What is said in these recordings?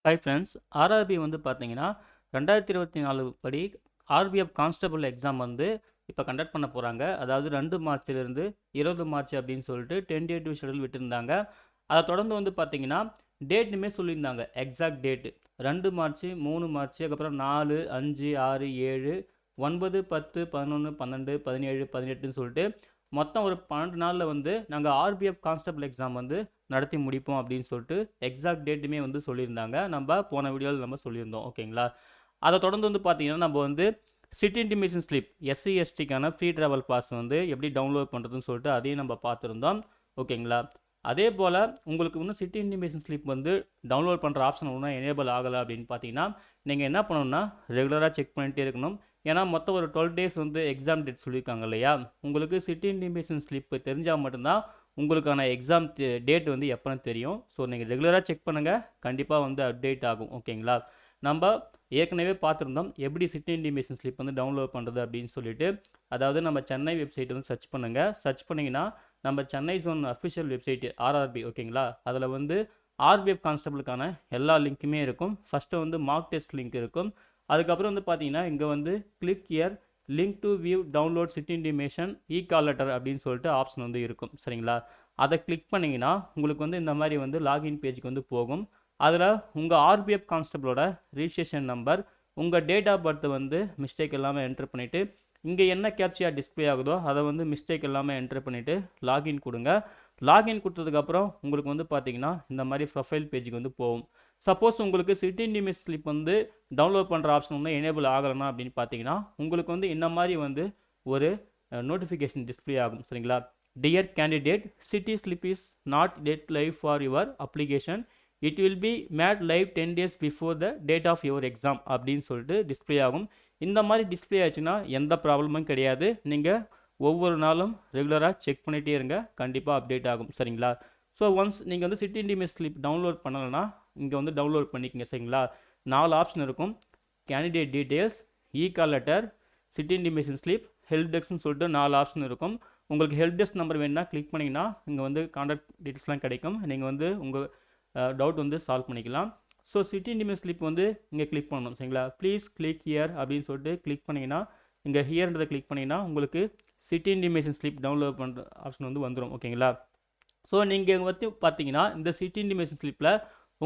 Hi friends, RRB வந்து பார்த்தீங்கன்னா 2024 படி ஆர்பிஎஃப் கான்ஸ்டபிள் எக்ஸாம் வந்து இப்போ கண்டக்ட் பண்ண போகிறாங்க. அதாவது 2 மார்ச்லேருந்து 20 மார்ச் அப்படின்னு சொல்லிட்டு டென்டேட்டிவ் ஷெடியூல் விட்டுருந்தாங்க. அதை தொடர்ந்து வந்து பார்த்தீங்கன்னா டேட்டுமே சொல்லியிருந்தாங்க. எக்ஸாக்ட் டேட்டு 2 மார்ச், 3 மார்ச், அதுக்கப்புறம் 4, 5, 6, 7, 9, 10, 11, 12, 17, 18ன்னு சொல்லிட்டு மொத்தம் ஒரு 12 நாளில் வந்து நாங்கள் ஆர்பிஎஃப் கான்ஸ்டபிள் எக்ஸாம் வந்து நடத்தி முடிப்போம் அப்படின்னு சொல்லிட்டு எக்ஸாக்ட் டேட்டுமே வந்து சொல்லியிருந்தாங்க. நம்ம போன வீடியோவில் நம்ம சொல்லியிருந்தோம். ஓகேங்களா? அதை தொடர்ந்து வந்து பார்த்தீங்கன்னா நம்ம வந்து சிட்டி இன்டிமேஷன் ஸ்லிப் எஸ்சி எஸ்டிக்கான ஃப்ரீ ட்ராவல் பாஸ் வந்து எப்படி டவுன்லோட் பண்ணுறதுன்னு சொல்லிட்டு அதையும் நம்ம பார்த்துருந்தோம். ஓகேங்களா? அதே போல் உங்களுக்கு இன்னும் சிட்டி இன்டிமேஷன் ஸ்லிப் வந்து டவுன்லோட் பண்ணுற ஆப்ஷன் ஒன்றும் எனேபிள் ஆகலை அப்படின்னு பார்த்தீங்கன்னா நீங்கள் என்ன பண்ணணும்னா ரெகுலராக செக் பண்ணிகிட்டே இருக்கணும். ஏன்னா மொத்தம் ஒரு 12 டேஸ் வந்து எக்ஸாம் டேட் சொல்லியிருக்காங்க இல்லையா? உங்களுக்கு சிட்டி இன்டிமேஷன் ஸ்லிப் தெரிஞ்சால் மட்டும்தான் உங்களுக்கான எக்ஸாம் டேட் வந்து எப்போன்னு தெரியும். ஸோ நீங்கள் ரெகுலராக செக் பண்ணுங்கள், கண்டிப்பாக வந்து அப்டேட் ஆகும். ஓகேங்களா? நம்ம ஏற்கனவே பார்த்துருந்தோம் எப்படி சிட்டி இன்டிமேஷன் ஸ்லிப் வந்து டவுன்லோட் பண்ணுறது அப்படின்னு சொல்லிட்டு. அதாவது நம்ம சென்னை வெப்சைட் வந்து சர்ச் பண்ணுங்கள். சர்ச் பண்ணிங்கன்னா நம்ம Chennai zone official website RRB, ஓகேங்களா? அதில் வந்து ஆர்பிஎஃப் கான்ஸ்டபிளுக்கான எல்லா லிங்க்குமே இருக்கும். ஃபஸ்ட்டு வந்து மார்க் டெஸ்ட் லிங்க் இருக்கும். அதுக்கப்புறம் வந்து பார்த்தீங்கன்னா இங்கே வந்து click year link to view download city intimation call letter அப்படின்னு சொல்லிட்டு ஆப்ஷன் வந்து இருக்கும். சரிங்களா? அதை கிளிக் பண்ணிங்கன்னா உங்களுக்கு வந்து இந்த மாதிரி வந்து லாகின் பேஜுக்கு வந்து போகும். அதில் உங்கள் ஆர்பிஎஃப் கான்ஸ்டபிளோட ரிஜிஸ்ட்ரேஷன் நம்பர், உங்கள் டேட் ஆஃப் பர்த் வந்து மிஸ்டேக் எல்லாமே என்ட்ரு பண்ணிவிட்டு இங்கே என்ன கேப்சியா டிஸ்பிளே ஆகுதோ அதை வந்து மிஸ்டேக் எல்லாமே என்ட்ரு பண்ணிவிட்டு லாகின் கொடுங்க. லாகின் கொடுத்ததுக்கப்புறம் உங்களுக்கு வந்து பார்த்தீங்கன்னா இந்த மாதிரி ப்ரொஃபைல் பேஜுக்கு வந்து போகும். சப்போஸ் உங்களுக்கு சிட்டி இன்டிமேஷன் ஸ்லிப் வந்து டவுன்லோட் பண்ணுற ஆப்ஷன் வந்து எனேபிள் ஆகலைன்னா அப்படின்னு பார்த்தீங்கன்னா உங்களுக்கு வந்து இந்த மாதிரி வந்து ஒரு நோட்டிஃபிகேஷன் டிஸ்பிளே ஆகும். சரிங்களா? Dear candidate, city slip is not yet live for your application. It will be made live 10 days before the date of your exam அப்படின்னு சொல்லிட்டு டிஸ்பிளே ஆகும். இந்த மாதிரி டிஸ்பிளே ஆச்சுன்னா எந்த ப்ராப்ளமும் கிடையாது. நீங்கள் ஒவ்வொரு நாளும் ரெகுலராக செக் பண்ணிகிட்டே இருங்க, கண்டிப்பாக அப்டேட் ஆகும். சரிங்களா? ஸோ ஒன்ஸ் நீங்கள் வந்து சிட்டி இன்டிமேஷன் ஸ்லிப் டவுன்லோட் பண்ணலைன்னா இங்கே வந்து டவுன்லோட் பண்ணிக்கங்க. சரிங்களா? 4 ஆப்ஷன் இருக்கும். Candidate details, call letter, city intimation slip, help டெஸ்க்னு சொல்லிட்டு 4 ஆப்ஷன் இருக்கும். உங்களுக்கு ஹெல்ப் டெஸ்க் நம்பர் வேணுன்னா கிளிக் பண்ணிங்கன்னா இங்கே வந்து கான்டாக்ட் டீட்டெயில்ஸ்லாம் கிடைக்கும். நீங்கள் வந்து உங்கள் டவுட் வந்து சால்வ் பண்ணிக்கலாம். ஸோ சிட்டி இன்டிமேஷன் ஸ்லிப் வந்து இங்கே கிளிக் பண்ணணும். சரிங்களா? ப்ளீஸ் கிளிக் ஹியர் அப்படின்னு சொல்லிட்டு கிளிக் பண்ணிங்கன்னா இங்கே ஹியர்ன்றதை கிளிக் பண்ணிங்கன்னா உங்களுக்கு சிட்டி இன்டிமேஷன் ஸ்லிப் டவுன்லோட் பண்ணுற ஆப்ஷன் வந்து வந்துடும். ஓகேங்களா? ஸோ நீங்கள் வந்து பார்த்தீங்கன்னா இந்த சிட்டி இன்டிமேஷன் ஸ்லிப்பில்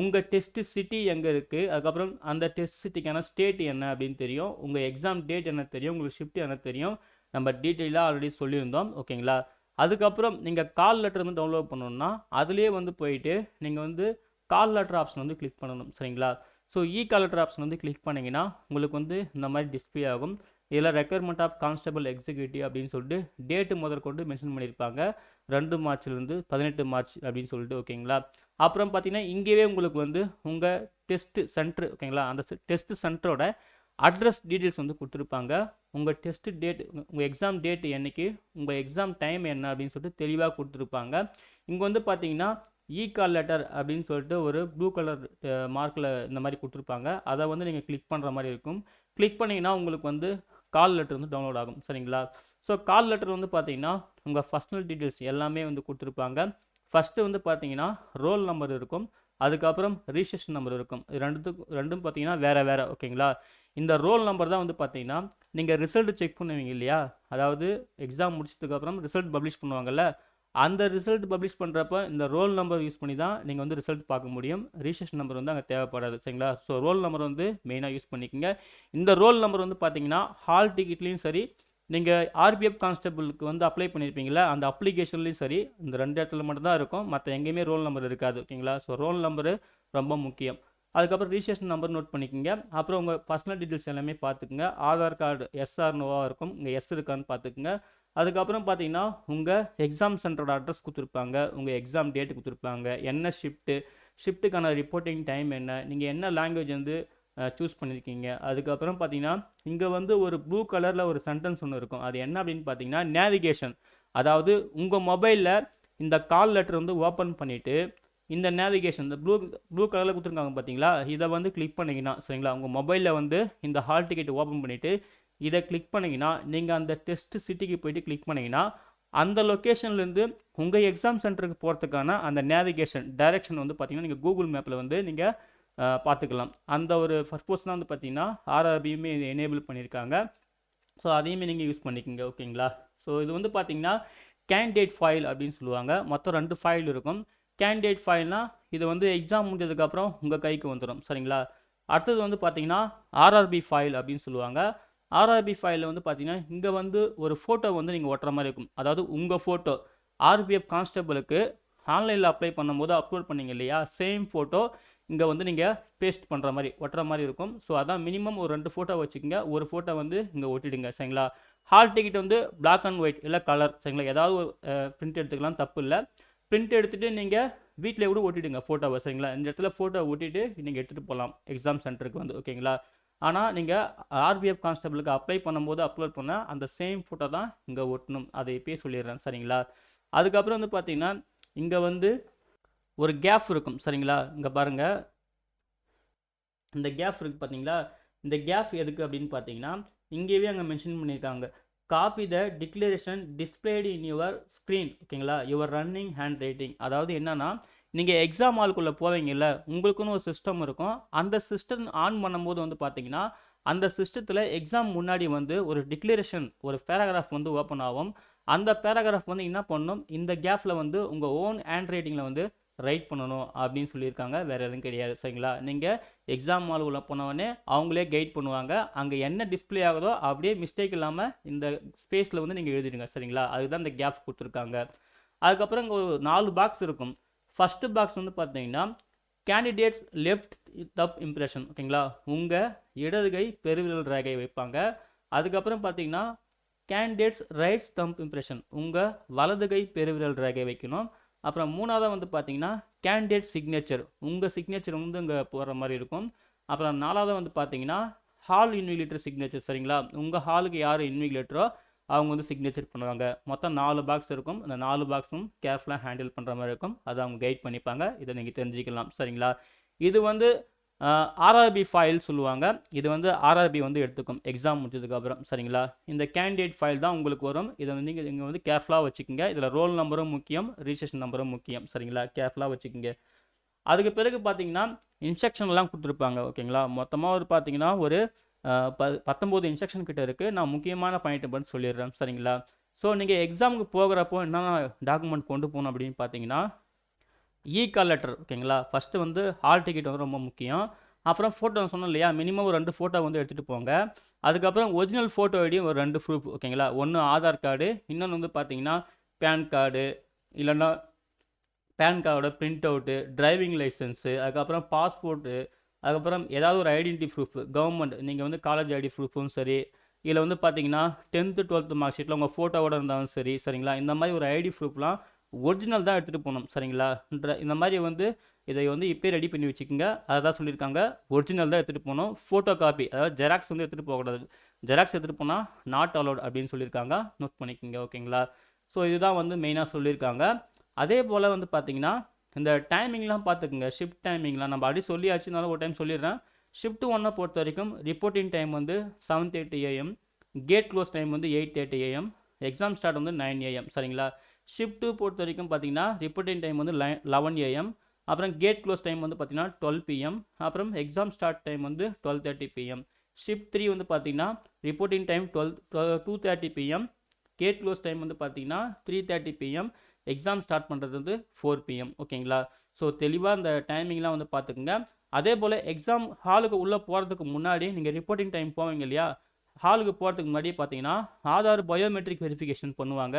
உங்கள் டெஸ்ட் சிட்டி எங்கே இருக்குது, அதுக்கப்புறம் அந்த டெஸ்ட் சிட்டிக்கான ஸ்டேட் என்ன அப்படின்னு தெரியும், உங்கள் எக்ஸாம் டேட் என்ன தெரியும், உங்களுக்கு ஷிஃப்ட் என்ன தெரியும். நம்ம டீட்டெயிலாக ஆல்ரெடி சொல்லியிருந்தோம். ஓகேங்களா? அதுக்கப்புறம் நீங்கள் கால் லெட்டர் வந்து டவுன்லோட் பண்ணணும்னா அதுலேயே வந்து போயிட்டு நீங்கள் வந்து கால் லெட்டர் ஆப்ஷன் வந்து கிளிக் பண்ணணும். சரிங்களா? ஸோ கால் லெட்டர் ஆப்ஷன் வந்து கிளிக் பண்ணிங்கன்னா உங்களுக்கு வந்து இந்த மாதிரி டிஸ்பிளே ஆகும். இதில் ரெக்யர்மெண்ட் ஆஃப் கான்ஸ்டபிள் எக்ஸிக்யூட்டிவ் அப்படின்னு சொல்லிட்டு டேட்டு முதற்கொண்டு மென்ஷன் பண்ணியிருப்பாங்க. 2 மார்ச்லேருந்து 18 மார்ச் அப்படின்னு சொல்லிட்டு. ஓகேங்களா? அப்புறம் பார்த்தீங்கன்னா இங்கேயே உங்களுக்கு வந்து உங்கள் டெஸ்ட் சென்டர், ஓகேங்களா, அந்த டெஸ்ட் சென்டரோட அட்ரஸ் டீட்டெயில்ஸ் வந்து கொடுத்துருப்பாங்க. உங்கள் டெஸ்ட் டேட், உங்கள் எக்ஸாம் டேட் என்னைக்கு, உங்கள் எக்ஸாம் டைம் என்ன அப்படின்னு சொல்லிட்டு தெளிவாக கொடுத்துருப்பாங்க. இங்கே வந்து பார்த்தீங்கன்னா கால் லெட்டர் அப்படின்னு சொல்லிட்டு ஒரு ப்ளூ கலர் மார்க்கில் இந்த மாதிரி கொடுத்துருப்பாங்க. அதை வந்து நீங்கள் கிளிக் பண்ணுற மாதிரி இருக்கும். கிளிக் பண்ணிங்கன்னா உங்களுக்கு வந்து கால் லெட்டர் வந்து டவுன்லோட் ஆகும். சரிங்களா? ஸோ கால் லெட்டர் வந்து பார்த்தீங்கன்னா உங்கள் பர்சனல் டீட்டெயில்ஸ் எல்லாமே வந்து கொடுத்துருப்பாங்க. ஃபஸ்ட்டு வந்து பார்த்தீங்கன்னா ரோல் நம்பர் இருக்கும், அதுக்கப்புறம் ரிஜிஸ்ட்ரேஷன் நம்பர் இருக்கும். ரெண்டும் பார்த்தீங்கன்னா வேறு வேறு. ஓகேங்களா? இந்த ரோல் நம்பர் தான் வந்து பார்த்தீங்கன்னா நீங்கள் ரிசல்ட் செக் பண்ணுவீங்க இல்லையா, அதாவது எக்ஸாம் முடிச்சதுக்கப்புறம் ரிசல்ட் பப்ளிஷ் பண்ணுவாங்கல்ல, அந்த ரிசல்ட் பப்ளிஷ் பண்ணுறப்ப இந்த ரோல் நம்பர் யூஸ் பண்ணி தான் நீங்கள் வந்து ரிசல்ட் பார்க்க முடியும். ரிஜிஸ்ட்ரேஷன் நம்பர் வந்து அங்கே தேவைப்படாது. சரிங்களா? ஸோ ரோல் நம்பர் வந்து மெயினாக யூஸ் பண்ணிக்கோங்க. இந்த ரோல் நம்பர் வந்து பார்த்தீங்கன்னா ஹால் டிக்கெட்லேயும் சரி, நீங்கள் ஆர்பிஎஃப் கான்ஸ்டபிளுக்கு வந்து அப்ளை பண்ணியிருப்பீங்களா அந்த அப்ளிகேஷன்லேயும் சரி, இந்த 2 இடத்துல மட்டும்தான் இருக்கும், மற்ற எங்கேயுமே ரோல் நம்பர் இருக்காது. ஓகேங்களா? ஸோ ரோல் நம்பரு ரொம்ப முக்கியம். அதுக்கப்புறம் ரிஜிஸ்ட்ரேஷன் நம்பர் நோட் பண்ணிக்கோங்க. அப்புறம் உங்கள் பர்சனல் டீட்டெயில்ஸ் எல்லாமே பார்த்துக்குங்க. ஆதார் கார்டு எஸ்ஆர் நோவாக இருக்கும், இங்கே எஸ் இருக்கான்னு பார்த்துக்குங்க. அதுக்கப்புறம் பார்த்தீங்கன்னா உங்கள் எக்ஸாம் சென்டரோட அட்ரஸ் கொடுத்துருப்பாங்க, உங்கள் எக்ஸாம் டேட்டு கொடுத்துருப்பாங்க, என்ன ஷிஃப்ட்டுக்கான ரிப்போர்ட்டிங் டைம் என்ன, நீங்கள் என்ன லாங்குவேஜ் வந்து சூஸ் பண்ணியிருக்கீங்க. அதுக்கப்புறம் பார்த்தீங்கன்னா இங்கே வந்து ஒரு ப்ளூ கலரில் ஒரு சென்டென்ஸ் ஒன்று இருக்கும். அது என்ன அப்படின்னு பார்த்தீங்கன்னா நேவிகேஷன். அதாவது உங்கள் மொபைலில் இந்த கால் லெட்டர் வந்து ஓப்பன் பண்ணிவிட்டு இந்த நேவிகேஷன் இந்த ப்ளூ கலரில் கொடுத்துருக்காங்க பார்த்தீங்களா, இதை வந்து கிளிக் பண்ணிங்கன்னா சரிங்களா, உங்கள் மொபைலில் வந்து இந்த ஹால் டிக்கெட் ஓப்பன் பண்ணிவிட்டு இதை கிளிக் பண்ணிங்கன்னா நீங்கள் அந்த டெஸ்ட் சிட்டிக்கு போயிட்டு கிளிக் பண்ணிங்கன்னா அந்த லொக்கேஷன்லேருந்து உங்கள் எக்ஸாம் சென்டருக்கு போகிறதுக்கான அந்த நேவிகேஷன் டைரெக்ஷன் வந்து பார்த்தீங்கன்னா நீங்கள் கூகுள் மேப்பில் வந்து நீங்கள் பார்த்துக்கலாம். அந்த ஒரு பர்பஸ் தான் வந்து பார்த்தீங்கன்னா ஆர்ஆர்பியுமே இது எனேபிள் பண்ணியிருக்காங்க. ஸோ அதையுமே நீங்கள் யூஸ் பண்ணிக்கோங்க. ஓகேங்களா? ஸோ இது வந்து பார்த்தீங்கன்னா கேண்டிடேட் ஃபைல் அப்படின்னு சொல்லுவாங்க. மொத்தம் 2 ஃபைல் இருக்கும். கேண்டிடேட் ஃபைல்னால் இது வந்து எக்ஸாம் முடிஞ்சதுக்கப்புறம் உங்கள் கைக்கு வந்துடும். சரிங்களா? அடுத்தது வந்து பார்த்தீங்கன்னா ஆர்ஆர்பி ஃபைல் அப்படின்னு சொல்லுவாங்க. ஆர்ஆர்பி ஃபைலில் வந்து பார்த்தீங்கன்னா இங்கே வந்து ஒரு ஃபோட்டோ வந்து நீங்கள் ஒட்டுற மாதிரி இருக்கும். அதாவது உங்கள் ஃபோட்டோ ஆர்பிஎஃப் கான்ஸ்டபிளுக்கு ஆன்லைனில் அப்ளை பண்ணும்போது அப்லோட் பண்ணீங்க இல்லையா, சேம் ஃபோட்டோ இங்கே வந்து நீங்கள் பேஸ்ட் பண்ணுற மாதிரி ஒட்டுற மாதிரி இருக்கும். ஸோ அதான் மினிமம் ஒரு 2 ஃபோட்டோ வச்சுக்கோங்க. ஒரு ஃபோட்டோ வந்து இங்கே ஒட்டிடுங்க. சரிங்களா? ஹால் டிக்கெட் வந்து பிளாக் அண்ட் ஒயிட் இல்லை கலர். சரிங்களா? ஏதாவது ஒரு பிரிண்ட் எடுத்துக்கலாம், தப்பு இல்லை. பிரிண்ட் எடுத்துகிட்டு நீங்கள் வீட்டில் கூட ஒட்டிடுங்க ஃபோட்டோவை. சரிங்களா? இந்த இடத்துல ஃபோட்டோ ஒட்டிட்டு நீங்கள் எடுத்துகிட்டு போகலாம் எக்ஸாம் சென்டருக்கு வந்து. ஓகேங்களா? ஆனால் நீங்கள் ஆர்பிஎஃப் கான்ஸ்டபிளுக்கு அப்ளை பண்ணும்போது அப்லோட் பண்ண அந்த சேம் ஃபோட்டோ தான் இங்கே ஒட்டணும். அதை இப்பயே சொல்லிடுறேன். சரிங்களா? அதுக்கப்புறம் வந்து பார்த்தீங்கன்னா இங்கே வந்து ஒரு கேப் இருக்கும். சரிங்களா? இங்கே பாருங்கள், இந்த கேப் இருக்குது பார்த்தீங்களா? இந்த கேப் எதுக்கு அப்படின்னு பார்த்தீங்கன்னா இங்கேயே அங்கே மென்ஷன் பண்ணியிருக்காங்க. Copy the declaration displayed in your screen. ஓகேங்களா? Your running handwriting. அதாவது என்னன்னா நீங்கள் எக்ஸாம் ஹாலுக்குள்ளே போவீங்கல்ல, உங்களுக்குன்னு ஒரு சிஸ்டம் இருக்கும். அந்த சிஸ்டம் ஆன் பண்ணும்போது வந்து பார்த்தீங்கன்னா அந்த சிஸ்டத்தில் எக்ஸாம் முன்னாடி வந்து ஒரு டிக்ளரேஷன், ஒரு பேராகிராஃப் வந்து ஓப்பன் ஆகும். அந்த பேராகிராஃப் வந்து என்ன பண்ணணும், இந்த கேப்பில் வந்து உங்கள் ஓன் ஹேண்ட் ரைட்டிங்கில் வந்து ரைட் பண்ணணும் அப்படின்னு சொல்லியிருக்காங்க. வேறு எதுவும் கிடையாது. சரிங்களா? நீங்கள் எக்ஸாம் ஹால் உள்ள போனவொடனே அவங்களே கைட் பண்ணுவாங்க. அங்கே என்ன டிஸ்பிளே ஆகுதோ அப்படியே மிஸ்டேக் இல்லாமல் இந்த ஸ்பேஸில் வந்து நீங்கள் எழுதிடுங்க. சரிங்களா? அதுதான் இந்த கேப் கொடுத்துருக்காங்க. அதுக்கப்புறம் இங்கே ஒரு 4 பாக்ஸ் இருக்கும். ஃபஸ்ட்டு பாக்ஸ் வந்து பார்த்தீங்கன்னா கேண்டிடேட்ஸ் லெஃப்ட் தப் இம்ப்ரெஷன். ஓகேங்களா? உங்கள் இடது கை பெருவிரல் ரேகை வைப்பாங்க. அதுக்கப்புறம் பார்த்தீங்கன்னா கேண்டிடேட்ஸ் ரைட் தம்ப் இம்ப்ரெஷன், உங்கள் வலது கை பெருவிரல் ரேகை வைக்கணும். அப்புறம் மூணாவதாக வந்து பார்த்தீங்கன்னா கேண்டிடேட் சிக்னேச்சர், உங்கள் சிக்னேச்சர் வந்து இங்கே போகிற மாதிரி இருக்கும். அப்புறம் நாலாவதாக வந்து பார்த்தீங்கன்னா ஹால் இன்விகிலேட்டர் சிக்னேச்சர். சரிங்களா? உங்கள் ஹாலுக்கு யார் இன்விகிலேட்டரோ அவங்க வந்து சிக்னேச்சர் பண்ணுவாங்க. மொத்தம் 4 பாக்ஸ் இருக்கும். அந்த 4 பாக்ஸும் கேர்ஃபுல்லாக ஹேண்டில் பண்ணுற மாதிரி இருக்கும். அதை அவங்க கைட் பண்ணிப்பாங்க. இதை நீங்கள் தெரிஞ்சுக்கலாம். சரிங்களா? இது வந்து ஆர்ஆர்பி ஃபைல் சொல்லுவாங்க. இது வந்து ஆர்ஆர்பி வந்து எடுத்துக்கும் எக்ஸாம் முடிச்சதுக்கப்புறம். சரிங்களா? இந்த கேண்டிடேட் ஃபைல் தான் உங்களுக்கு வரும். இதை வந்து நீங்கள் வந்து கேர்ஃபுல்லாக வச்சுக்கோங்க. இதில் ரோல் நம்பரும் முக்கியம், ரிஜிஸ்ட்ரேஷன் நம்பரும் முக்கியம். சரிங்களா? கேர்ஃபுல்லாக வச்சுக்கோங்க. அதுக்கு பிறகு பார்த்தீங்கன்னா இன்ஸ்ட்ரக்ஷன்லாம் கொடுத்துருப்பாங்க. ஓகேங்களா? மொத்தமாக ஒரு பார்த்தீங்கன்னா ஒரு 19 இன்ஸ்ட்ரக்ஷன் கிட்ட இருக்குது. நான் முக்கியமான பாயிண்ட் மட்டும் சொல்லிடுறேன். சரிங்களா? ஸோ நீங்கள் எக்ஸாமுக்கு போகிறப்போ என்னென்ன டாக்குமெண்ட் கொண்டு போகணும் அப்படின்னு பார்த்தீங்கன்னா கால் லெட்டர். ஓகேங்களா? ஃபஸ்ட்டு வந்து ஹால் டிக்கெட் வந்து ரொம்ப முக்கியம். அப்புறம் ஃபோட்டோ சொன்னோம் இல்லையா, மினிமம் ஒரு 2 ஃபோட்டோ வந்து எடுத்துகிட்டு போங்க. அதுக்கப்புறம் ஒரிஜினல் ஃபோட்டோ ஐடியும் ஒரு 2 ப்ரூஃப். ஓகேங்களா? ஒன்று ஆதார் கார்டு, இன்னொன்று வந்து பார்த்தீங்கன்னா பேன் கார்டு, இல்லைன்னா பேன் கார்டோட பிரிண்ட் அவுட்டு, டிரைவிங் லைசன்ஸு, அதுக்கப்புறம் பாஸ்போர்ட்டு, அதுக்கப்புறம் ஏதாவது ஒரு ஐடென்டி ப்ரூஃப், கவர்மெண்ட் நீங்கள் வந்து காலேஜ் ஐடி ப்ரூஃபும் சரி, இதில் வந்து பார்த்தீங்கன்னா 10th 12th மார்க் ஷீட்டில் உங்கள் ஃபோட்டோவோட இருந்தாலும் சரி. சரிங்களா? இந்த மாதிரி ஒரு ஐடி ப்ரூஃப்லாம் ஒரிஜினல் தான் எடுத்துகிட்டு போகணும். சரிங்களா? இந்த மாதிரி வந்து இதை வந்து இப்போயே ரெடி பண்ணி வச்சுக்கோங்க. அதை தான் சொல்லியிருக்காங்க. ஒரிஜினல் தான் எடுத்துகிட்டு போகணும். ஃபோட்டோ காப்பி, அதாவது ஜெராக்ஸ் வந்து எடுத்துகிட்டு போகக்கூடாது. ஜெராக்ஸ் எடுத்துகிட்டு போனால் நாட் அலோட் அப்படின்னு சொல்லியிருக்காங்க. நோட் பண்ணிக்கோங்க. ஓகேங்களா? ஸோ இதுதான் வந்து மெயினாக சொல்லியிருக்காங்க. அதே போல் வந்து பார்த்தீங்கன்னா இந்த டைமிங்லாம் பார்த்துக்குங்க. ஷிஃப்ட் டைமிங்லாம் நம்ம அப்படி சொல்லியாச்சுனாலும் ஒரு டைம் சொல்லிடுறேன். ஷிஃப்ட் 1 பொறுத்த வரைக்கும் ரிப்போர்ட்டிங் டைம் வந்து 7:30 AM, கேட் க்ளோஸ் டைம் வந்து 8:30 AM, எக்ஸாம் ஸ்டார்ட் வந்து 9 AM. சரிங்களா? ஷிஃப்ட் 2 பொறுத்த வரைக்கும் பார்த்தீங்கன்னா ரிப்போர்ட்டிங் டைம் வந்து 11 AM, அப்புறம் கேட் க்ளோஸ் டைம் வந்து பார்த்தீங்கன்னா 12 PM, அப்புறம் எக்ஸாம் ஸ்டார்ட் டைம் வந்து 12:30 PM. ஷிஃப்ட் 3 வந்து பார்த்தீங்கன்னா reporting time 2:30 PM, gate close time வந்து பார்த்தீங்கன்னா 3:30 PM, எக்ஸாம் ஸ்டார்ட் பண்ணுறது வந்து 4 PM. ஓகேங்களா? ஸோ தெளிவாக இந்த டைமிங்லாம் வந்து பார்த்துக்குங்க. அதே போல் எக்ஸாம் ஹாலுக்கு உள்ளே போகிறதுக்கு முன்னாடி நீங்கள் ரிப்போர்ட்டிங் டைம் போவீங்க இல்லையா, ஹாலுக்கு போகிறதுக்கு முன்னாடி பார்த்தீங்கன்னா ஆதார் பயோமெட்ரிக் வெரிஃபிகேஷன் பண்ணுவாங்க.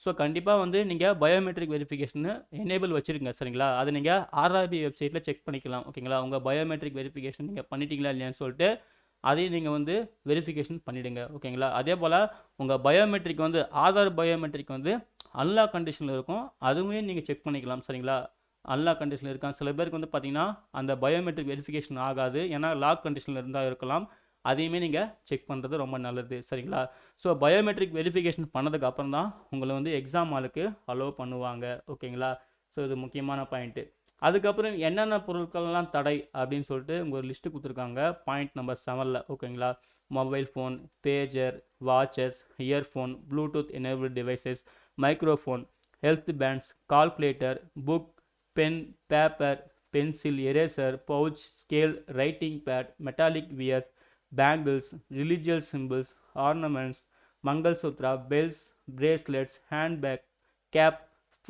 ஸோ கண்டிப்பாக வந்து நீங்கள் பயோமெட்ரிக் வெரிஃபிகேஷனு எனேபிள் வச்சுருங்க. சரிங்களா? அதை நீங்கள் ஆர்ஆர்பி வெப்சைட்டில் செக் பண்ணிக்கலாம். ஓகேங்களா? உங்கள் பயோமெட்ரிக் வெரிஃபிகேஷன் நீங்கள் பண்ணிட்டீங்களா இல்லையான்னு சொல்லிட்டு அதையும் நீங்கள் வந்து வெரிஃபிகேஷன் பண்ணிவிடுங்க. ஓகேங்களா? அதே போல் உங்கள் பயோமெட்ரிக் வந்து ஆதார் பயோமெட்ரிக் வந்து அன்லாக் கண்டிஷனில் இருக்கும். அதுவுமே நீங்கள் செக் பண்ணிக்கலாம். சரிங்களா? அன்லாக் கண்டிஷனில் இருக்கான். சில பேருக்கு வந்து பார்த்தீங்கன்னா அந்த பயோமெட்ரிக் வெரிஃபிகேஷன் ஆகாது. ஏன்னா லாக் கண்டிஷனில் இருந்தால் இருக்கலாம். அதையுமே நீங்கள் செக் பண்ணுறது ரொம்ப நல்லது. சரிங்களா? ஸோ பயோமெட்ரிக் வெரிஃபிகேஷன் பண்ணதுக்கு அப்புறம் தான் உங்களை வந்து எக்ஸாம் ஹாலுக்கு அலோவ் பண்ணுவாங்க. ஓகேங்களா? ஸோ இது முக்கியமான பாயிண்ட்டு. அதுக்கப்புறம் என்னென்ன பொருட்கள்லாம் தடை அப்படின்னு சொல்லிட்டு உங்கள் லிஸ்ட்டு கொடுத்துருக்காங்க பாயிண்ட் நம்பர் 7ல். ஓகேங்களா? Mobile phone, pager, watches, earphone, bluetooth enable devices, microphone, health bands, calculator, book, pen, paper, pencil, eraser, pouch, scale, writing pad, metallic wears, bangles, religious symbols, ornaments, mangalsutra, bells, bracelets, handbag, cap,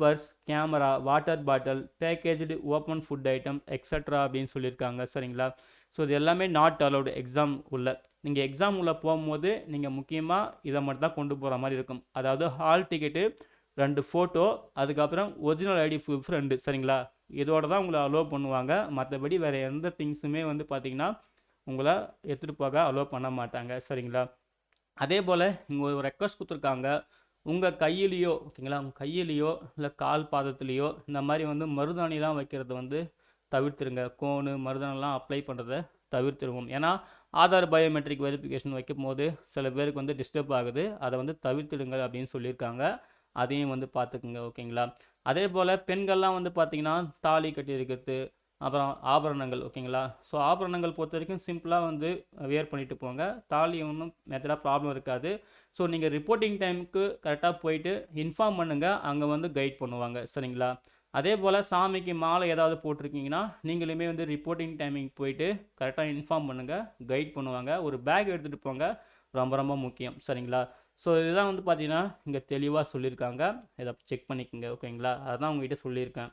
purse, camera, water bottle, packaged open food item extra அப்படின்னு சொல்லியிருக்காங்க. சரிங்களா? So இது எல்லாமே not allowed exam உள்ள. நீங்கள் exam உள்ள போகும்போது நீங்கள் முக்கியமாக இதை மட்டும் தான் கொண்டு போகிற மாதிரி இருக்கும். அதாவது ஹால் டிக்கெட்டு, 2 ஃபோட்டோ, அதுக்கப்புறம் ஒரிஜினல் ஐடி ப்ரூஃப் 2. சரிங்களா? இதோட தான் உங்களை அலோவ் பண்ணுவாங்க. மற்றபடி வேறு எந்த திங்ஸுமே வந்து பார்த்தீங்கன்னா உங்களை எடுத்துகிட்டு போக அலோவ் பண்ண மாட்டாங்க. சரிங்களா? அதே போல் இங்கே ஒரு ரெக்வஸ்ட் கொடுத்துருக்காங்க. உங்கள் கையிலையோ ஓகேங்களா, உங்கள் கையிலையோ இல்லை கால் பாதத்துலேயோ இந்த மாதிரி வந்து மருதாணிலாம் வைக்கிறது வந்து தவிர்த்துருங்க. கோனு மருதாணிலாம் அப்ளை பண்ணுறதை தவிர்த்துருவோம். ஏன்னா ஆதார் பயோமெட்ரிக் வெரிஃபிகேஷன் வைக்கும் போது சில பேருக்கு வந்து டிஸ்டர்ப் ஆகுது. அதை வந்து தவிர்த்துடுங்க அப்படின்னு சொல்லியிருக்காங்க. அதையும் வந்து பார்த்துக்குங்க. ஓகேங்களா? அதே போல் பெண்கள்லாம் வந்து பார்த்திங்கன்னா தாலி கட்டி இருக்கிறது, அப்புறம் ஆபரணங்கள். ஓகேங்களா? ஸோ ஆபரணங்கள் பொறுத்த வரைக்கும் சிம்பிளாக வந்து வியர் பண்ணிட்டு போங்க. தாலி ஒன்றும் மெத்தடாக ப்ராப்ளம் இருக்காது. ஸோ நீங்கள் ரிப்போர்ட்டிங் டைமுக்கு கரெக்டாக போயிட்டு இன்ஃபார்ம் பண்ணுங்கள். அங்கே வந்து கைட் பண்ணுவாங்க. சரிங்களா? அதே போல் சாமிக்கு மாலை ஏதாவது போட்டிருக்கீங்கன்னா நீங்களுமே வந்து ரிப்போர்ட்டிங் டைமிங் போயிட்டு கரெக்டாக இன்ஃபார்ம் பண்ணுங்கள், கைட் பண்ணுவாங்க. ஒரு பேக் எடுத்துகிட்டு போங்க, ரொம்ப ரொம்ப முக்கியம். சரிங்களா? ஸோ இதுதான் வந்து பார்த்தீங்கன்னா இங்கே தெளிவாக சொல்லியிருக்காங்க. இதை செக் பண்ணிக்கோங்க. ஓகேங்களா? அதுதான் உங்ககிட்ட சொல்லியிருக்கேன்.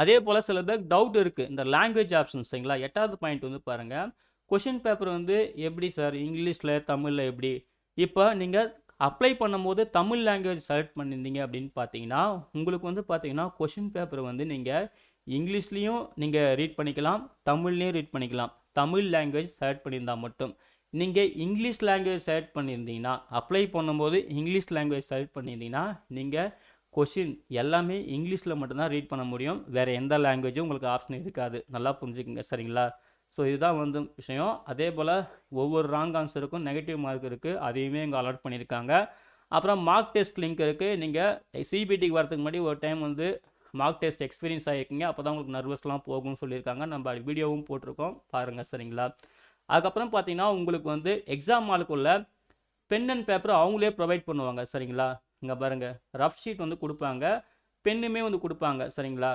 அதே போல் சில பேருக்கு டவுட் இருக்குது இந்த லாங்குவேஜ் ஆப்ஷன்ஸ். சரிங்களா? 8வது பாயிண்ட் வந்து பாருங்கள். கொஷின் பேப்பர் வந்து எப்படி சார் இங்கிலீஷில் தமிழில் எப்படி? இப்போ நீங்கள் அப்ளை பண்ணும்போது தமிழ் லாங்குவேஜ் செலக்ட் பண்ணியிருந்தீங்க அப்படின்னு பார்த்தீங்கன்னா உங்களுக்கு வந்து பார்த்தீங்கன்னா கொஷின் பேப்பர் வந்து நீங்கள் இங்கிலீஷ்லேயும் நீங்கள் ரீட் பண்ணிக்கலாம், தமிழ்லேயும் ரீட் பண்ணிக்கலாம். தமிழ் லாங்குவேஜ் செலக்ட் பண்ணியிருந்தால் மட்டும். நீங்கள் இங்கிலீஷ் லாங்குவேஜ் செலக்ட் பண்ணியிருந்தீங்கன்னா அப்ளை பண்ணும்போது இங்கிலீஷ் லாங்குவேஜ் செலக்ட் பண்ணியிருந்தீங்கன்னா நீங்கள் கொஷின் எல்லாமே இங்கிலீஷில் மட்டும்தான் ரீட் பண்ண முடியும். வேறு எந்த லாங்குவேஜும் உங்களுக்கு ஆப்ஷன் இருக்காது. நல்லா புரிஞ்சுக்குங்க. சரிங்களா? ஸோ இதுதான் வந்து விஷயம். அதே போல் ஒவ்வொரு ராங் ஆன்சருக்கும் நெகட்டிவ் மார்க் இருக்குது. அதையுமே இங்கே அலாட் பண்ணியிருக்காங்க. அப்புறம் மார்க் டெஸ்ட் லிங்க் இருக்குது. நீங்கள் சிபிடிக்கு வரதுக்கு முன்னாடி ஒரு டைம் வந்து மார்க் டெஸ்ட் எக்ஸ்பீரியன்ஸ் ஆகிருக்கீங்க. அப்போ தான் உங்களுக்கு நர்வஸ்லாம் போகும்னு சொல்லியிருக்காங்க. நம்ம வீடியோவும் போட்டிருக்கோம், பாருங்கள். சரிங்களா? அதுக்கப்புறம் பார்த்தீங்கன்னா உங்களுக்கு வந்து எக்ஸாம் ஹாலுக்குள்ள பென் அண்ட் பேப்பர் அவங்களே ப்ரொவைட் பண்ணுவாங்க. சரிங்களா? இங்கே பாருங்கள், ரஃப் ஷீட் வந்து கொடுப்பாங்க, பென்னுமே வந்து கொடுப்பாங்க. சரிங்களா?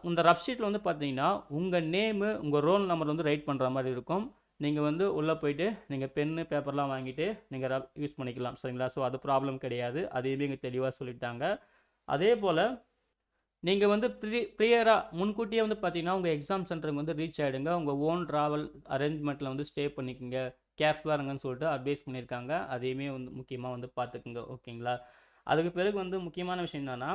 இந்த ரஃப் ஷீட்டில் வந்து பார்த்தீங்கன்னா உங்கள் நேமு, உங்கள் ரோல் நம்பர் வந்து ரைட் பண்ணுற மாதிரி இருக்கும். நீங்கள் வந்து உள்ளே போயிட்டு நீங்கள் பென்னு பேப்பர்லாம் வாங்கிட்டு நீங்கள் யூஸ் பண்ணிக்கலாம். சரிங்களா? ஸோ அது ப்ராப்ளம் கிடையாது. அதையுமே இங்கே தெளிவாக சொல்லிட்டாங்க. அதே போல் நீங்கள் வந்து ப்ரியராக முன்கூட்டியே வந்து பார்த்தீங்கன்னா உங்கள் எக்ஸாம் சென்டருக்கு வந்து ரீச் ஆகிடுங்க. உங்கள் ஓன் ட்ராவல் அரேஞ்ச்மெண்ட்டில் வந்து ஸ்டே பண்ணிக்கோங்க, கேர்ஃபுல்லாக இருங்கன்னு சொல்லிட்டு அட்வைஸ் பண்ணியிருக்காங்க. அதையுமே வந்து முக்கியமாக வந்து பார்த்துக்குங்க. ஓகேங்களா? அதுக்கு பிறகு வந்து முக்கியமான விஷயம் என்னென்னா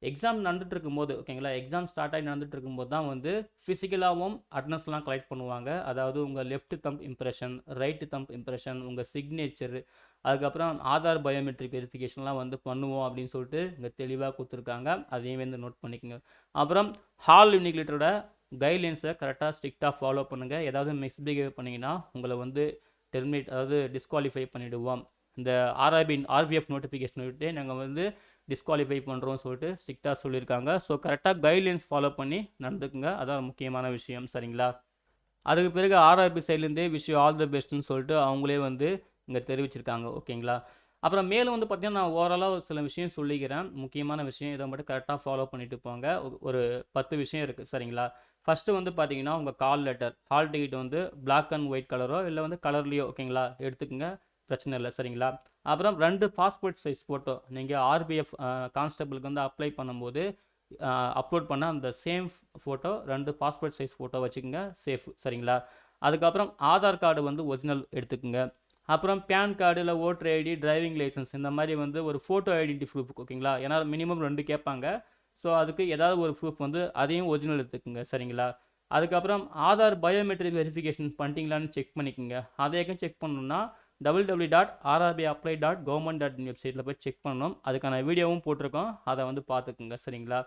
எக்ஸாம் நடந்துட்டு இருக்கும்போது ஓகேங்களா, எக்ஸாம் ஸ்டார்ட் ஆகி நடந்துட்டு இருக்கும்போது தான் வந்து ஃபிசிக்கலாகவும் அட்டனன்ஸ்லாம் கலெக்ட் பண்ணுவாங்க. அதாவது உங்கள் left thumb impression, right thumb impression, உங்கள் சிக்னேச்சர், அதுக்கப்புறம் ஆதார் பயோமெட்ரிக் வெரிஃபிகேஷன்லாம் வந்து பண்ணுவோம் அப்படின்னு சொல்லிட்டு இங்கே தெளிவாக கொடுத்துருக்காங்க. அதையும் வந்து நோட் பண்ணிக்கோங்க. அப்புறம் ஹால் இன்விஜிலேட்டரோட கைட்லைன்ஸை கரெக்டாக ஸ்ட்ரிக்டாக ஃபாலோ பண்ணுங்கள். ஏதாவது மிஸ்பிஹேவ் பண்ணிங்கன்னா உங்களை வந்து டெர்மினேட், அதாவது டிஸ்குவாலிஃபை பண்ணிவிடுவோம். இந்த ஆர்பிஎஃப் நோட்டிஃபிகேஷன் விட்டு நாங்கள் வந்து டிஸ்குவாலிஃபை பண்ணுறோம்னு சொல்லிட்டு ஸ்ட்ரிக்டாக சொல்லியிருக்காங்க. ஸோ கரெக்டாக கைட்லைன்ஸ் ஃபாலோ பண்ணி நடந்துக்குங்க. அதான் முக்கியமான விஷயம். சரிங்களா? அதுக்கு பிறகு ஆர்ஆர்பி சைட்லேருந்தே விஷ் ஆல் த பெஸ்ட்னு சொல்லிட்டு அவங்களே வந்து இங்கே தெரிவிச்சிருக்காங்க. ஓகேங்களா? அப்புறம் மேலும் வந்து பார்த்தீங்கன்னா நான் ஓவராலாக சில விஷயம் சொல்லிக்கிறேன். முக்கியமான விஷயம் இதை மட்டும் கரெக்டாக ஃபாலோ பண்ணிட்டு போங்க. ஒரு 10 விஷயம் இருக்குது. சரிங்களா? ஃபஸ்ட்டு வந்து பார்த்தீங்கன்னா உங்கள் கால் லெட்டர், ஹால் டிக்கெட் வந்து பிளாக் அண்ட் ஒயிட் கலரோ இல்லை வந்து கலர்லேயோ ஓகேங்களா எடுத்துக்கோங்க, பிரச்சனை இல்லை. சரிங்களா? அப்புறம் 2 பாஸ்போர்ட் சைஸ் ஃபோட்டோ நீங்கள் ஆர்பிஎஃப் கான்ஸ்டபிளுக்கு வந்து அப்ளை பண்ணும்போது அப்லோட் பண்ண அந்த same photo 2 passport size photo வச்சுக்கோங்க, சேஃப். சரிங்களா? அதுக்கப்புறம் ஆதார் கார்டு வந்து ஒரிஜினல் எடுத்துக்கோங்க. அப்புறம் பேன் கார்டு இல்லை ஓட்டர் ஐடி, டிரைவிங் லைசன்ஸ் இந்த மாதிரி வந்து ஒரு ஃபோட்டோ ஐடென்டி ப்ரூஃப். ஓகேங்களா? ஏன்னா மினிமம் 2 கேட்பாங்க. ஸோ அதுக்கு ஏதாவது ஒரு ப்ரூஃப் வந்து அதையும் ஒரிஜினல் எடுத்துக்கோங்க. சரிங்களா? அதுக்கப்புறம் ஆதார் பயோமெட்ரிக் வெரிஃபிகேஷன் பண்ணிட்டீங்களான்னு செக் பண்ணிக்கோங்க. அதையும் செக் பண்ணணுன்னா www.rrbapply.government.in வெப்சைட்டில் போய் செக் பண்ணணும். அதுக்கான வீடியோவும் போட்டிருக்கோம், அதை வந்து பார்த்துக்குங்க. சரிங்களா?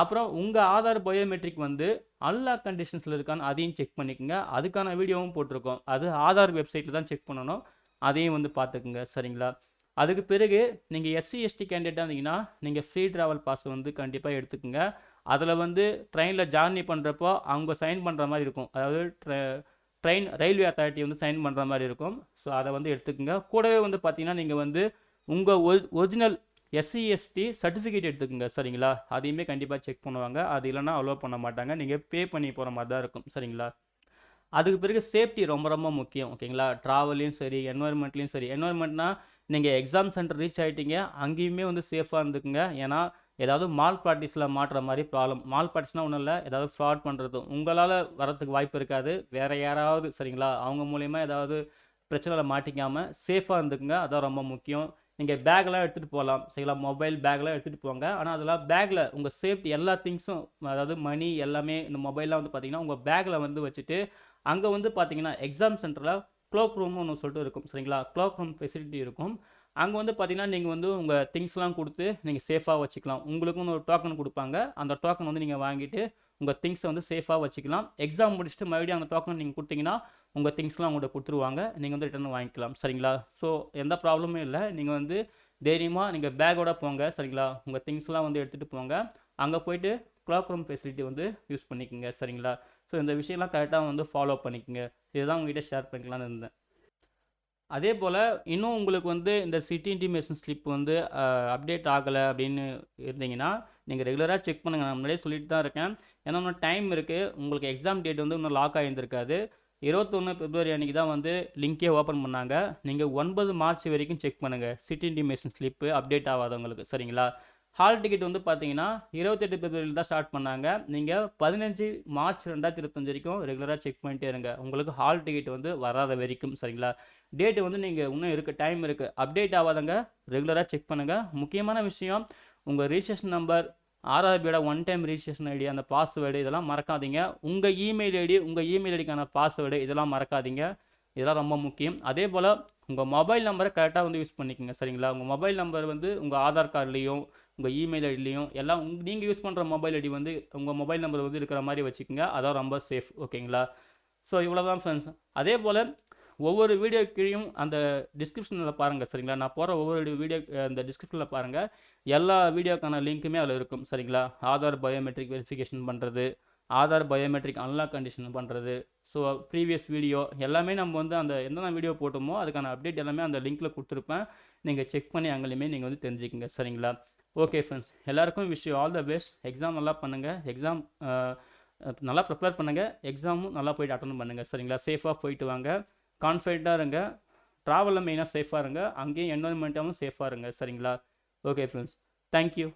அப்புறம் உங்கள் ஆதார் பயோமெட்ரிக் வந்து அன்லாக் கண்டிஷன்ஸில் இருக்கான்னு அதையும் செக் பண்ணிக்கோங்க. அதுக்கான வீடியோவும் போட்டிருக்கோம். அது ஆதார் வெப்சைட்டில் தான் செக் பண்ணணும், அதையும் வந்து பார்த்துக்குங்க. சரிங்களா? அதுக்கு பிறகு நீங்கள் எஸ்சி/எஸ்டி கேண்டிடேட்டாக இருந்தீங்கன்னா நீங்கள் ஃப்ரீ ட்ராவல் பாஸ் வந்து கண்டிப்பாக எடுத்துக்கோங்க. அதில் வந்து ட்ரெயினில் ஜார்னி பண்ணுறப்போ அவங்க சைன் பண்ணுற மாதிரி இருக்கும். அதாவது ட்ரெயின் ரயில்வே அத்தாரிட்டி வந்து சைன் பண்ணுற மாதிரி இருக்கும். ஸோ அதை வந்து எடுத்துக்கோங்க. கூடவே வந்து பார்த்தீங்கன்னா நீங்கள் வந்து உங்கள் ஒரிஜினல் எஸ்சி எஸ்டி சர்டிஃபிகேட் எடுத்துக்கோங்க சரிங்களா. அதையுமே கண்டிப்பாக செக் பண்ணுவாங்க. அது இல்லைன்னா அலோவ் பண்ண மாட்டாங்க. நீங்கள் பே பண்ணி போகிற மாதிரி தான் இருக்கும் சரிங்களா. அதுக்கு பிறகு சேஃப்டி ரொம்ப ரொம்ப முக்கியம் ஓகேங்களா. ட்ராவல்லையும் சரி, என்வாயர்மெண்ட்லேயும் சரி. என்வாயர்மெண்ட்னா நீங்கள் எக்ஸாம் சென்டர் ரீச் ஆகிட்டீங்க, அங்கேயுமே வந்து சேஃபாக இருந்துக்குங்க. ஏன்னா ஏதாவது மால் ப்ராக்டிஸில் மாட்டுற மாதிரி ப்ராப்ளம். மால் ப்ராக்டிஸ்னால் ஒன்றும் இல்லை, ஏதாவது ஃப்ராட் பண்ணுறது உங்களால் வரத்துக்கு வாய்ப்பு இருக்காது. வேறு யாராவது சரிங்களா, அவங்க மூலயமா ஏதாவது பிரச்சனையில் மாட்டிக்காமல் சேஃபாக இருந்துக்குங்க. அதான் ரொம்ப முக்கியம். நீங்கள் பேக்லாம் எடுத்துகிட்டு போகலாம் சரிங்களா. மொபைல் பேக்லாம் எடுத்துகிட்டு போங்க. ஆனால் அதெல்லாம் பேக்கில் உங்கள் சேஃப்டி எல்லா திங்ஸும், அதாவது மணி எல்லாமே, இந்த மொபைல்லாம் வந்து பார்த்தீங்கன்னா உங்கள் பேக்கில் வந்து வச்சுட்டு, அங்கே வந்து பார்த்தீங்கன்னா எக்ஸாம் சென்டரில் க்ளோக் ரூம்னு ஒன்று சொல்லிட்டு இருக்கும் சரிங்களா. க்ளோக் ரூம் ஃபெசிலிட்டி இருக்கும். அங்கே வந்து பார்த்தீங்கன்னா நீங்கள் வந்து உங்கள் திங்ஸ்லாம் கொடுத்து நீங்கள் சேஃபாக வச்சுக்கலாம். உங்களுக்குன்னு ஒரு டோக்கன் கொடுப்பாங்க. அந்த டோக்கன் வந்து நீங்கள் வாங்கிட்டு உங்கள் திங்ஸை வந்து சேஃபாக வச்சுக்கலாம். எக்ஸாம் முடிச்சுட்டு மறுபடியும் அந்த டோக்கன் நீங்கள் கொடுத்தீங்கன்னா உங்கள் திங்ஸ்லாம் உங்கள்கிட்ட கொடுத்துருவாங்க. நீங்கள் வந்து ரிட்டர்ன் வாங்கிக்கலாம் சரிங்களா. ஸோ எந்த ப்ராப்ளமும் இல்லை. நீங்கள் வந்து தைரியமாக நீங்கள் பேக்கோட போங்க சரிங்களா. உங்கள் திங்ஸ்லாம் வந்து எடுத்துகிட்டு போங்க. அங்கே போயிட்டு க்ளாக் ரூம் ஃபெசிலிட்டி வந்து யூஸ் பண்ணிக்கோங்க சரிங்களா. ஸோ இந்த விஷயம்லாம் கரெக்டாக வந்து ஃபாலோ பண்ணிக்கோங்க. இதுதான் உங்ககிட்ட ஷேர் பண்ணிக்கலான்னு இருந்தேன். அதே போல் இன்னும் உங்களுக்கு வந்து இந்த சிட்டி இன்டிமேஷன் ஸ்லிப் வந்து அப்டேட் ஆகலை அப்படின்னு இருந்தீங்கன்னா, நீங்கள் ரெகுலராக செக் பண்ணுங்கள். நான் முன்னாடியே சொல்லிட்டு தான் இருக்கேன். ஏன்னா இன்னும் டைம் இருக்குது. உங்களுக்கு எக்ஸாம் டேட் வந்து இன்னும் லாக் ஆகியிருந்திருக்காது. 21 பிப்ரவரி அன்றைக்கி தான் வந்து லிங்கே ஓப்பன் பண்ணாங்க. நீங்கள் 9 மார்ச் வரைக்கும் செக் பண்ணுங்கள். சிட்டி இன்டிமேஷன் ஸ்லிப்பு அப்டேட் ஆகாதவங்களுக்கு சரிங்களா. ஹால் டிக்கெட் வந்து பார்த்தீங்கன்னா 28 பிப்ரவரியில் தான் ஸ்டார்ட் பண்ணாங்க. நீங்கள் 15 மார்ச் 2025 வரைக்கும் ரெகுலராக செக் பண்ணிட்டே இருங்க. உங்களுக்கு ஹால் டிக்கெட் வந்து வராத வரைக்கும் சரிங்களா. டேட்டு வந்து நீங்கள் இன்னும் இருக்குது, டைம் இருக்குது. அப்டேட் ஆகாதங்க ரெகுலராக செக் பண்ணுங்கள். முக்கியமான விஷயம், உங்கள் ரிஜிஸ்ட்ரேஷன் நம்பர், ஆர்ஆர்பியோட ஒன் டைம் ரிஜிஸ்ட்ரேஷன் ஐடி, அந்த பாஸ்வேர்டு இதெல்லாம் மறக்காதீங்க. உங்கள் இமெயில் ஐடிக்கான பாஸ்வேர்டு இதெல்லாம் மறக்காதீங்க. இதெல்லாம் ரொம்ப முக்கியம். அதே போல் உங்கள் மொபைல் நம்பரை கரெக்டாக வந்து யூஸ் பண்ணிக்கோங்க சரிங்களா. உங்கள் மொபைல் நம்பர் வந்து உங்கள் ஆதார் கார்டுலேயும் உங்கள் இமெயில் ஐடிலையும் எல்லாம் நீங்கள் யூஸ் பண்ணுற மொபைல் ஐடி வந்து உங்கள் மொபைல் நம்பர் வந்து இருக்கிற மாதிரி வச்சுக்கோங்க. அதான் ரொம்ப சேஃப் ஓகேங்களா. ஸோ இவ்வளோ தான் ஃப்ரெண்ட்ஸ். அதே போல் ஒவ்வொரு வீடியோ கீழேயும் அந்த டிஸ்கிரிப்ஷனில் பாருங்கள் சரிங்களா. நான் போகிற ஒவ்வொரு வீடியோ அந்த டிஸ்கிரிப்ஷனில் பாருங்கள். எல்லா வீடியோக்கான லிங்க்குமே அதில் இருக்கும் சரிங்களா. ஆதார் பயோமெட்ரிக் வெரிஃபிகேஷன் பண்ணுறது, ஆதார் பயோமெட்ரிக் அன்லாக் கண்டிஷன் பண்ணுறது, ஸோ ப்ரீவியஸ் வீடியோ எல்லாமே நம்ம வந்து அந்த என்னென்ன வீடியோ போட்டோமோ அதுக்கான அப்டேட் எல்லாமே அந்த லிங்க்கில் கொடுத்துருப்பேன். நீங்கள் செக் பண்ணி அங்கேயுமே நீங்கள் வந்து தெரிஞ்சுக்கங்க சரிங்களா. ஓகே ஃப்ரெண்ட்ஸ், எல்லாருக்கும் wish you all the best. Exam நல்லா பண்ணுங்கள். எக்ஸாம் நல்லா ப்ரிப்பேர் பண்ணுங்கள். எக்ஸாமும் நல்லா போய்ட்டு அட்டன் பண்ணுங்கள் சரிங்களா. சேஃபாக போயிட்டு வாங்க. கான்ஃபிடென்ட்டாக இருங்க. ட்ராவலில் மெயினாக சேஃபாக இருங்க. அங்கேயும் என்வரன்மெண்ட்டாகவும் சேஃபாக இருங்க சரிங்களா. Okay friends, thank you.